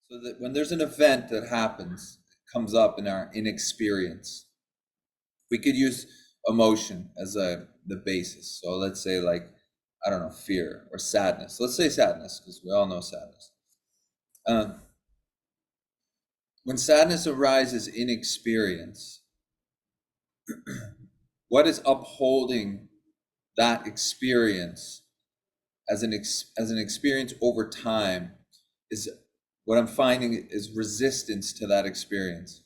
So that when there's an event that happens, comes up in our inexperience, we could use emotion as the basis. So let's say like, I don't know, fear or sadness. Let's say sadness, because we all know sadness. Um, when sadness arises in experience, what is upholding that experience as an experience over time is what I'm finding is resistance to that experience.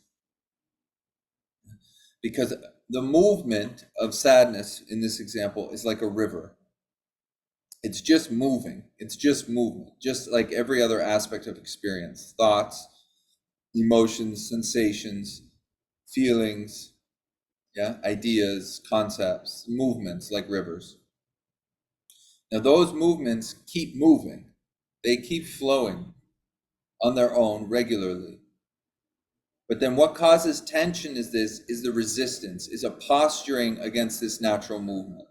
Because the movement of sadness in this example is like a river. It's just moving. It's just movement, just like every other aspect of experience, thoughts, emotions, sensations, feelings, yeah, ideas, concepts, movements like rivers. Now those movements keep moving. They keep flowing on their own regularly. But then what causes tension is the resistance, is a posturing against this natural movement.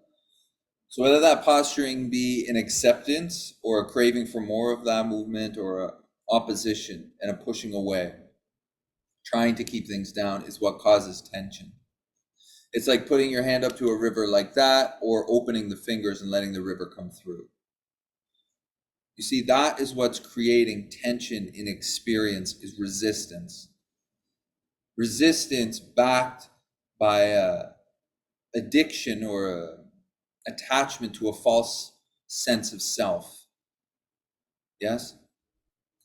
So whether that posturing be an acceptance or a craving for more of that movement or a opposition and a pushing away, trying to keep things down is what causes tension. It's like putting your hand up to a river like that or opening the fingers and letting the river come through. You see, that is what's creating tension in experience is resistance. Resistance backed by addiction or attachment to a false sense of self. Yes?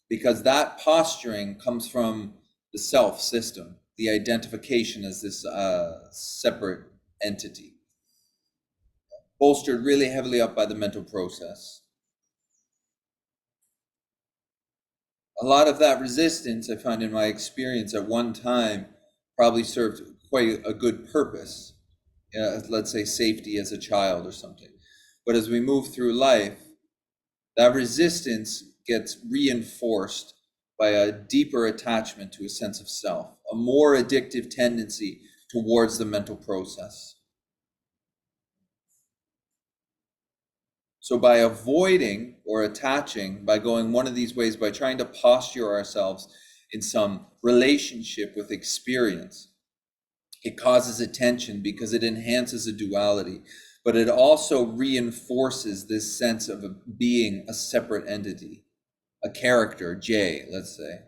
Because that posturing comes from the self system, the identification as this separate entity, bolstered really heavily up by the mental process. A lot of that resistance, I find in my experience, at one time probably served quite a good purpose. Let's say safety as a child or something. But as we move through life, that resistance gets reinforced by a deeper attachment to a sense of self, a more addictive tendency towards the mental process. So by avoiding or attaching, by going one of these ways, by trying to posture ourselves in some relationship with experience, it causes a tension because it enhances a duality, but it also reinforces this sense of being a separate entity, a character, J, let's say.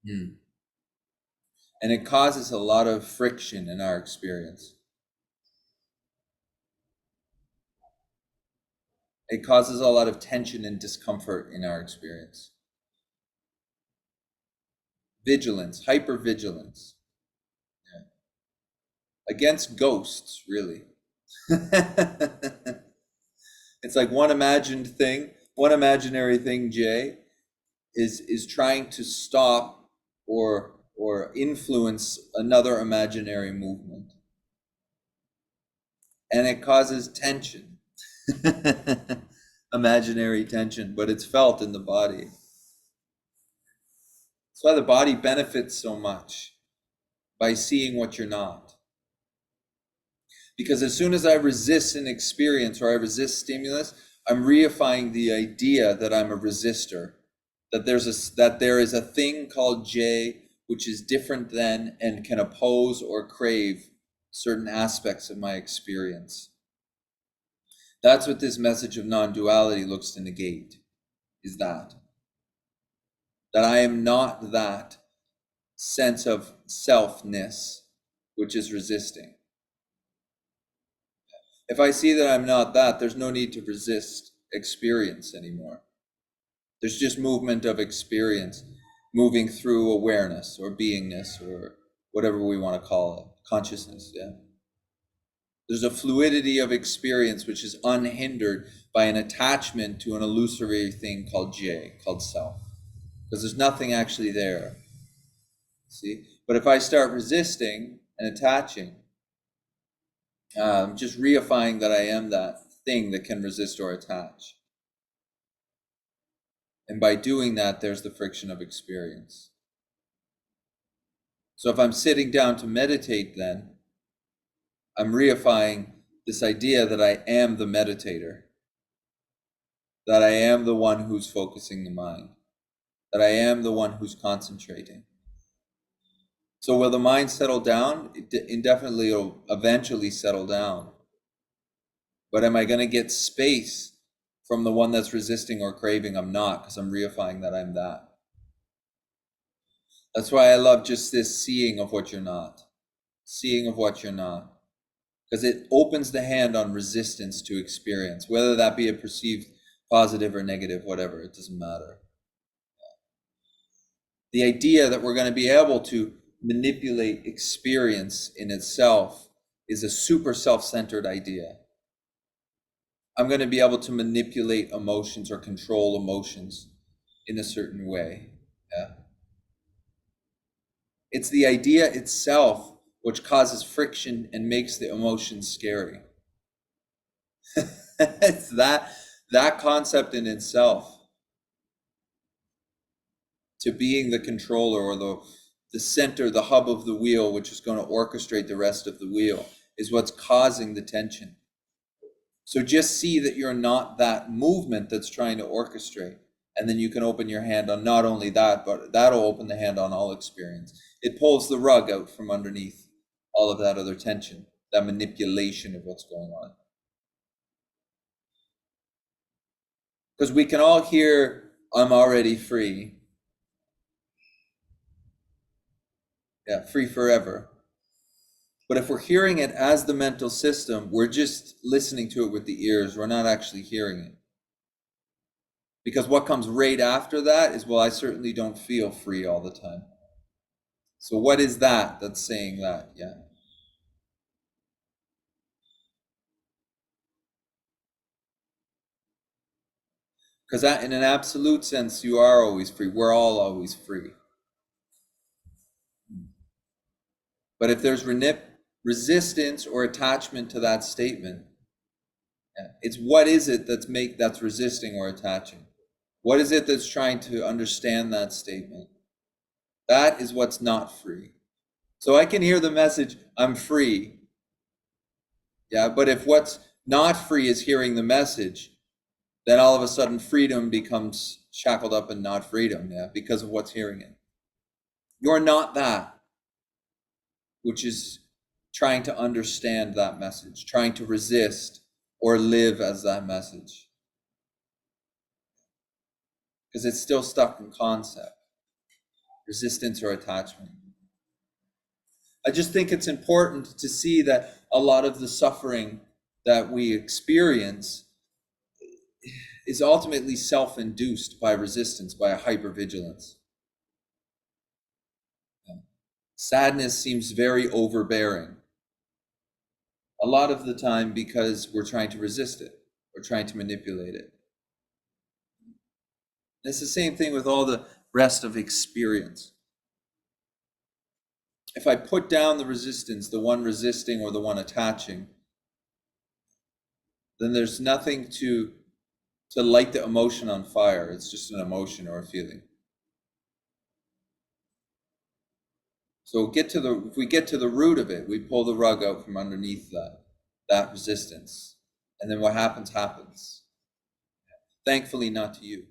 Hmm. And it causes a lot of friction in our experience. It causes a lot of tension and discomfort in our experience. Vigilance, hypervigilance, yeah. Against ghosts, really. It's like one imagined thing, one imaginary thing, Jay, is trying to stop or influence another imaginary movement. And it causes tension. Imaginary tension, but it's felt in the body. That's why the body benefits so much by seeing what you're not. Because as soon as I resist an experience or I resist stimulus, I'm reifying the idea that I'm a resistor, that there is a thing called J which is different than and can oppose or crave certain aspects of my experience. That's what this message of non-duality looks to negate, is that I am not that sense of selfness which is resisting. If I see that I'm not that, there's no need to resist experience anymore. There's just movement of experience moving through awareness or beingness or whatever we want to call it, consciousness, yeah. There's a fluidity of experience which is unhindered by an attachment to an illusory thing called J, called self. Because there's nothing actually there. See? But if I start resisting and attaching, just reifying that I am that thing that can resist or attach. And by doing that, there's the friction of experience. So if I'm sitting down to meditate, then I'm reifying this idea that I am the meditator. that I am the one who's focusing the mind, that I am the one who's concentrating. So will the mind settle down? Indefinitely, it'll eventually settle down. But am I going to get space from the one that's resisting or craving? I'm not, because I'm reifying that I'm that. That's why I love just this seeing of what you're not. Seeing of what you're not. Because it opens the hand on resistance to experience, whether that be a perceived positive or negative, whatever, it doesn't matter. The idea that we're going to be able to manipulate experience in itself is a super self-centered idea. I'm going to be able to manipulate emotions or control emotions in a certain way. Yeah. It's the idea itself which causes friction and makes the emotions scary. It's that concept in itself, to being the controller or the center, the hub of the wheel, which is going to orchestrate the rest of the wheel, is what's causing the tension. So just see that you're not that movement that's trying to orchestrate. And then you can open your hand on not only that, but that'll open the hand on all experience. It pulls the rug out from underneath all of that other tension, that manipulation of what's going on. Because we can all hear, I'm already free. Yeah, free forever. But if we're hearing it as the mental system, we're just listening to it with the ears. We're not actually hearing it. Because what comes right after that is, well, I certainly don't feel free all the time. So what is that that's saying that? Yeah. Because that, in an absolute sense, you are always free. We're all always free. But if there's resistance or attachment to that statement, yeah, it's what is it that's resisting or attaching? What is it that's trying to understand that statement? That is what's not free. So I can hear the message, I'm free. Yeah, but if what's not free is hearing the message, then all of a sudden freedom becomes shackled up in not freedom, yeah, because of what's hearing it. You're not that, which is trying to understand that message, trying to resist or live as that message. Because it's still stuck in concept, resistance or attachment. I just think it's important to see that a lot of the suffering that we experience is ultimately self-induced by resistance, by a hypervigilance. Sadness seems very overbearing. A lot of the time because we're trying to resist it. We're trying to manipulate it. It's the same thing with all the rest of experience. If I put down the resistance, the one resisting or the one attaching, then there's nothing to light the emotion on fire. It's just an emotion or a feeling. So if we get to the root of it, we pull the rug out from underneath that resistance. And then what happens. Thankfully, not to you.